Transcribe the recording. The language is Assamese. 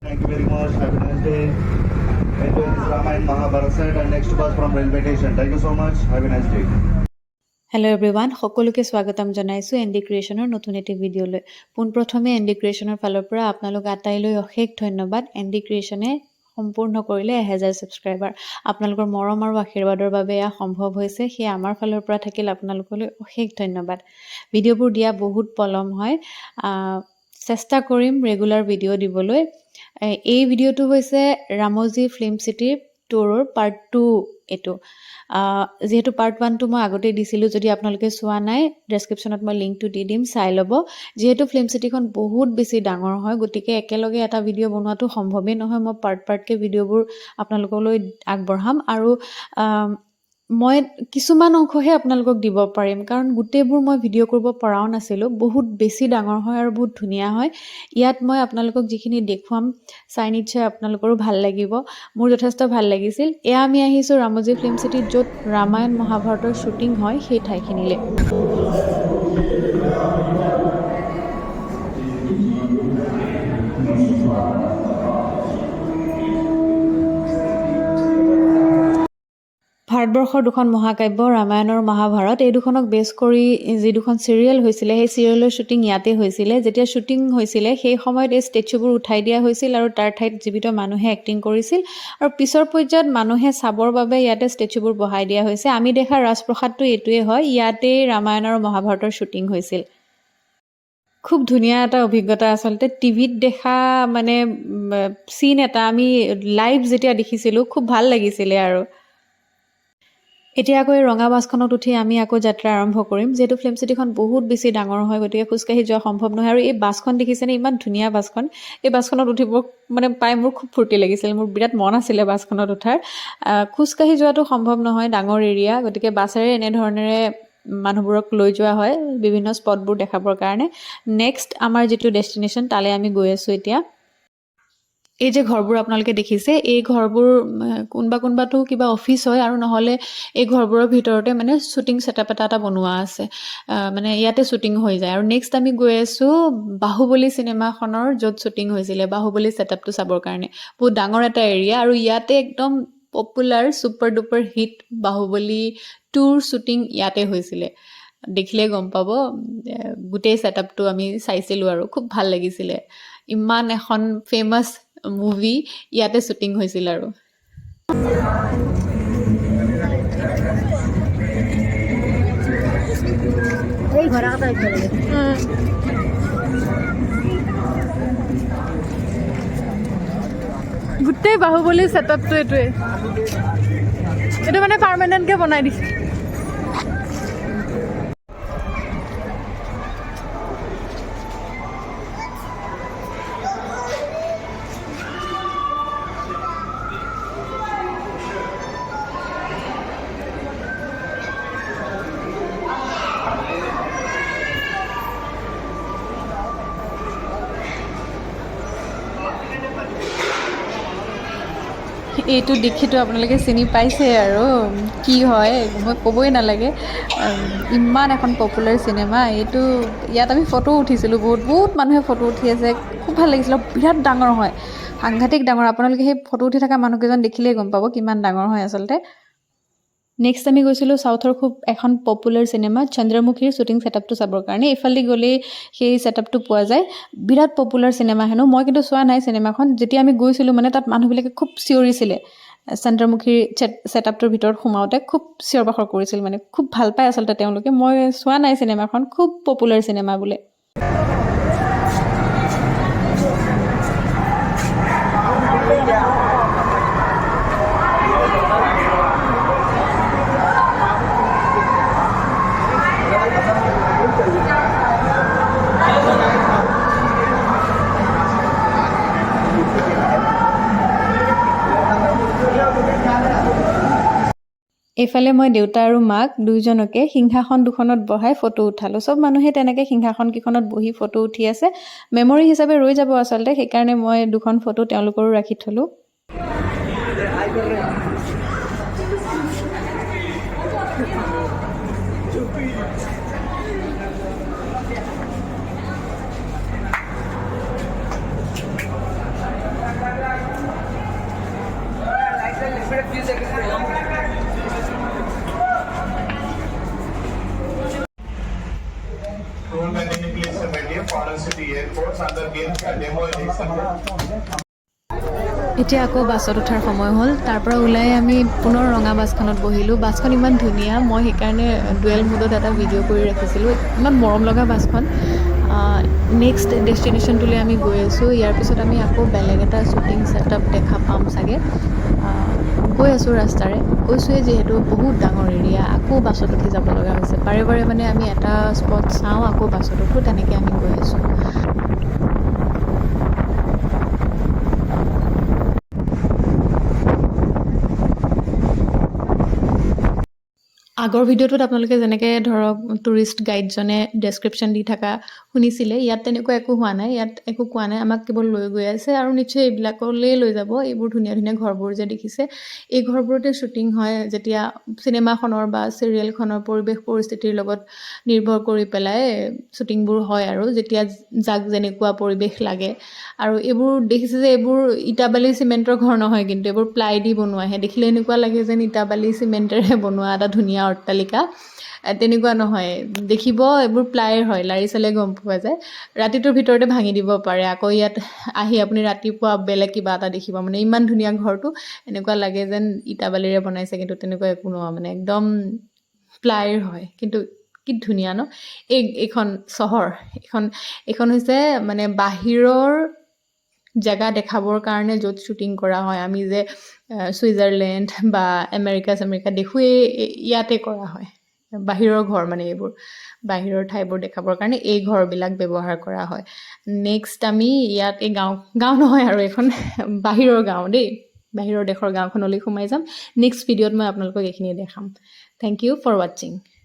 Thank you very much. Have a nice day. Enjoy this Ramayana Mahabharata set and next bus from railway station. Thank you so much. Have a nice day. Hello' everyone, সকলোকে স্বাগতম জনাইছোঁ এন ডি ক্ৰিয়েশ্যনৰ নতুন এটি ভিডিঅ'লৈ। পোনপ্ৰথমে এন ডি ক্ৰিয়েশ্যনৰ ফালৰ পৰা আপোনালোক আটাইলৈ অশেষ ধন্যবাদ। এন ডি ক্ৰিয়েশ্যনে সম্পূৰ্ণ কৰিলে 1000 ছাবস্ক্ৰাইবাৰ। আপোনালোকৰ মৰম আৰু আশীৰ্বাদৰ বাবে এয়া সম্ভৱ হৈছে, সেয়া আমাৰ ফালৰ পৰা থাকিল আপোনালোকলৈ অশেষ ধন্যবাদ। ভিডিঅ'বোৰ দিয়া বহুত পলম হয়, চেষ্টা কৰিম ৰেগুলাৰ ভিডিঅ' দিবলৈ। এই ভিডিঅ'টো হৈছে ৰামজী ফিল্ম চিটিৰ টুৰৰ পাৰ্ট 2 এইটো। যিহেতু পাৰ্ট 1টো মই আগতেই দিছিলোঁ, যদি আপোনালোকে চোৱা নাই ডেছক্ৰিপশ্যনত মই লিংকটো দি দিম, চাই ল'ব। যিহেতু ফিল্ম চিটিখন বহুত বেছি ডাঙৰ হয়, গতিকে একেলগে এটা ভিডিঅ' বনোৱাটো সম্ভৱেই নহয়। মই পাৰ্টকৈ ভিডিঅ'বোৰ আপোনালোকলৈ আগবঢ়াম আৰু মই কিছুমান অংশহে আপোনালোকক দিব পাৰিম, কাৰণ গোটেইবোৰ মই ভিডিঅ' কৰিব পৰাও নাছিলোঁ। বহুত বেছি ডাঙৰ হয় আৰু বহুত ধুনীয়া হয়। ইয়াত মই আপোনালোকক যিখিনি দেখুৱাম, চাই নিশ্চয় আপোনালোকৰো ভাল লাগিব। মোৰ যথেষ্ট ভাল লাগিছিল। এয়া আমি আহিছোঁ ৰামজী ফিল্ম চিটিত, য'ত ৰামায়ণ মহাভাৰতৰ শ্বুটিং হয় সেই ঠাইখিনিলৈ। ভাৰতবৰ্ষৰ দুখন মহাকাব্য ৰামায়ণ আৰু মহাভাৰত, এই দুখনক বেছ কৰি যি দুখন চিৰিয়েল হৈছিলে, সেই চিৰিয়েলৰ শ্বুটিং ইয়াতে হৈছিলে। যেতিয়া শ্বুটিং হৈছিলে সেই সময়ত এই ষ্টেচুবোৰ উঠাই দিয়া হৈছিল আৰু তাৰ ঠাইত জীৱিত মানুহে এক্টিং কৰিছিল, আৰু পিছৰ পৰ্যায়ত মানুহে চাবৰ বাবে ইয়াতে ষ্টেচুবোৰ বহাই দিয়া হৈছে। আমি দেখা ৰাজপ্ৰসাদটো এইটোৱে হয়, ইয়াতেই ৰামায়ণ আৰু মহাভাৰতৰ শ্বুটিং হৈছিল। খুব ধুনীয়া এটা অভিজ্ঞতা আচলতে। টিভিত দেখা মানে চিন এটা আমি লাইভ যেতিয়া দেখিছিলোঁ, খুব ভাল লাগিছিলে। আৰু এতিয়া আকৌ এই ৰঙা বাছখনত উঠি আমি আকৌ যাত্ৰা আৰম্ভ কৰিম। যিহেতু ফিল্ম চিটিখন বহুত বেছি ডাঙৰ হয়, গতিকে খোজকাঢ়ি যোৱা সম্ভৱ নহয়। আৰু এই বাছখন দেখিছেনে, ইমান ধুনীয়া বাছখন। এই বাছখনত উঠিব পাই মোৰ খুব ফূৰ্তি লাগিছিল। মোৰ বিৰাট মন আছিলে বাছখনত উঠাৰ। খোজকাঢ়ি যোৱাটো সম্ভৱ নহয়, ডাঙৰ এৰিয়া, গতিকে বাছেৰে এনেধৰণেৰে মানুহবোৰক লৈ যোৱা হয় বিভিন্ন স্পটবোৰ দেখাবৰ কাৰণে। নেক্সট আমাৰ যিটো ডেষ্টিনেশ্যন, তালৈ আমি গৈ আছোঁ এতিয়া। এই যে ঘৰবোৰ আপোনালোকে দেখিছে, এই ঘৰবোৰ কোনোবাটো কিবা অফিচ হয়, আৰু নহ'লে এই ঘৰবোৰৰ ভিতৰতে শ্বুটিং ছেটআপ এটা বনোৱা আছে। ইয়াতে শ্বুটিং হৈ যায়। আৰু নেক্সট আমি গৈ আছোঁ বাহুবলী চিনেমাখনৰ য'ত শ্বুটিং হৈছিলে, বাহুবলী ছেটআপটো চাবৰ কাৰণে। বহুত ডাঙৰ এটা এৰিয়া, আৰু ইয়াতে একদম পপুলাৰ ছুপাৰ ডুপাৰ হিট বাহুবলী 2ৰ শ্বুটিং ইয়াতে হৈছিলে। দেখিলে গম পাব। গোটেই ছেটআপটো আমি চাইছিলোঁ আৰু খুব ভাল লাগিছিলে। ইমান এখন ফেমাছ মুভি ইয়াতে শ্বুটিং হৈছিল। আৰু গোটেই বাহুবলী ছেটআপটো এইটো পাৰ্মানেণ্টকৈ বনাই দিছে। এইটো দীক্ষিতটো আপোনালোকে চিনি পাইছে, আৰু কি হয় মই ক'বই নালাগে। ইমান এখন পপুলাৰ চিনেমা এইটো। ইয়াত আমি ফটো উঠিছিলোঁ, বহুত মানুহে ফটো উঠি আছে, খুব ভাল লাগিছিলে। বিৰাট ডাঙৰ হয়, সাংঘাতিক ডাঙৰ। আপোনালোকে সেই ফটো উঠি থকা মানুহকেইজন দেখিলেই গম পাব কিমান ডাঙৰ হয় আচলতে। নেক্সট আমি গৈছিলোঁ চাউথৰ খুব এখন পপুলাৰ চিনেমা চন্দ্ৰমুখীৰ শ্বুটিং ছেটআপটো চাবৰ কাৰণে। এইফালে গ'লেই সেই ছেটআপটো পোৱা যায়। বিৰাট পপুলাৰ চিনেমা হেনো। মই কিন্তু চোৱা নাই চিনেমাখন। যেতিয়া আমি গৈছিলোঁ তাত মানুহবিলাকে খুব চিঞৰিছিলে। চন্দ্ৰমুখীৰ ছেটআপটোৰ ভিতৰত সোমাওঁতে খুব চিঞৰ বাখৰ কৰিছিল, খুব ভাল পায় আচলতে তেওঁলোকে। মই চোৱা নাই চিনেমাখন, খুব পপুলাৰ চিনেমা বোলে। এইফালে মই দেউতা আৰু মাক দুয়োজনকে সিংহাসন দুখনত বহাই ফটো উঠালোঁ। চব মানুহে তেনেকৈ সিংহাসনকেইখনত বহি ফটো উঠি আছে। মেমৰি হিচাপে ৰৈ যাব আচলতে, সেইকাৰণে মই দুখন ফটো তেওঁলোকৰো ৰাখি থলোঁ। Roll back in place immediately. Foreign City Airports under games demo election. এতিয়া আকৌ বাছত উঠাৰ সময় হ'ল তাৰ পৰা ওলাই আমি পুনৰ ৰঙা বাছখনত বহিলোঁ বাছখন ইমান ধুনীয়া মই সেইকাৰণে ডুৱেল মুডত এটা ভিডিঅ' কৰি ৰাখিছিলোঁ ইমান মৰম লগা বাছখন নেক্সট ডেষ্টিনেশ্যনটোলৈ আমি গৈ আছোঁ ইয়াৰ পিছত আমি আকৌ বেলেগ এটা শ্বুটিং ছেটআপ দেখা পাম চাগে গৈ আছোঁ ৰাস্তাৰে কৈছোঁৱে যিহেতু বহুত ডাঙৰ এৰিয়া আকৌ বাছত উঠি যাব লগা হৈছে বাৰে বাৰে মানে আমি এটা স্পট চাওঁ আকৌ বাছত উঠোঁ তেনেকৈ আমি গৈ আছোঁ আগৰ ভিডিঅ'টোত আপোনালোকে যেনেকৈ ধৰক টুৰিষ্ট গাইডজনে ডেছক্ৰিপশ্যন দি থকা শুনিছিলে ইয়াত তেনেকুৱা একো হোৱা নাই ইয়াত একো কোৱা নাই আমাক কেৱল লৈ গৈ আছে আৰু নিশ্চয় এইবিলাকলৈ লৈ যাব এইবোৰ ধুনীয়া ধুনীয়া ঘৰবোৰ যে দেখিছে এই ঘৰবোৰতে শ্বুটিং হয় যেতিয়া চিনেমাখনৰ বা চিৰিয়েলখনৰ পৰিৱেশ পৰিস্থিতিৰ লগত নিৰ্ভৰ কৰি পেলাই শ্বুটিংবোৰ হয় আৰু যেতিয়া যাক যেনেকুৱা পৰিৱেশ লাগে আৰু এইবোৰ দেখিছে যে এইবোৰ ইটা বালি চিমেণ্টৰ ঘৰ নহয় কিন্তু এইবোৰ প্লাই দি বনোৱাহে দেখিলে এনেকুৱা লাগে যেন ইটা বালি চিমেণ্টেৰে বনোৱা এটা ধুনীয়া অট্টালিকা তেনেকুৱা নহয় দেখিব এইবোৰ প্লাইৰ হয় লাৰি চালে গম পোৱা যায় ৰাতিটোৰ ভিতৰতে ভাঙি দিব পাৰে আকৌ ইয়াত আহি আপুনি ৰাতিপুৱা বেলেগ কিবা এটা দেখিব মানে ইমান ধুনীয়া ঘৰটো এনেকুৱা লাগে যেন ইটা বালিৰে বনাইছে কিন্তু তেনেকুৱা একো নহয় মানে একদম প্লাইৰ হয় কিন্তু কি ধুনীয়া ন এইখন চহৰ এইখন হৈছে মানে বাহিৰৰ জেগা দেখাবৰ কাৰণে য'ত শ্বুটিং কৰা হয় আমি যে ছুইজাৰলেণ্ড বা আমেৰিকা দেখোঁ ইয়াতে কৰা হয় বাহিৰৰ ঘৰ মানে এইবোৰ বাহিৰৰ ঠাইবোৰ দেখাবৰ কাৰণে এই ঘৰবিলাক ব্যৱহাৰ কৰা হয় নেক্সট আমি ইয়াত এই গাঁও নহয় আৰু এখন বাহিৰৰ গাঁও দেই বাহিৰৰ দেশৰ গাঁওখনলৈ সোমাই যাম নেক্সট ভিডিঅ'ত মই আপোনালোকক এইখিনি দেখাম থেংক ইউ ফৰ ৱাচিং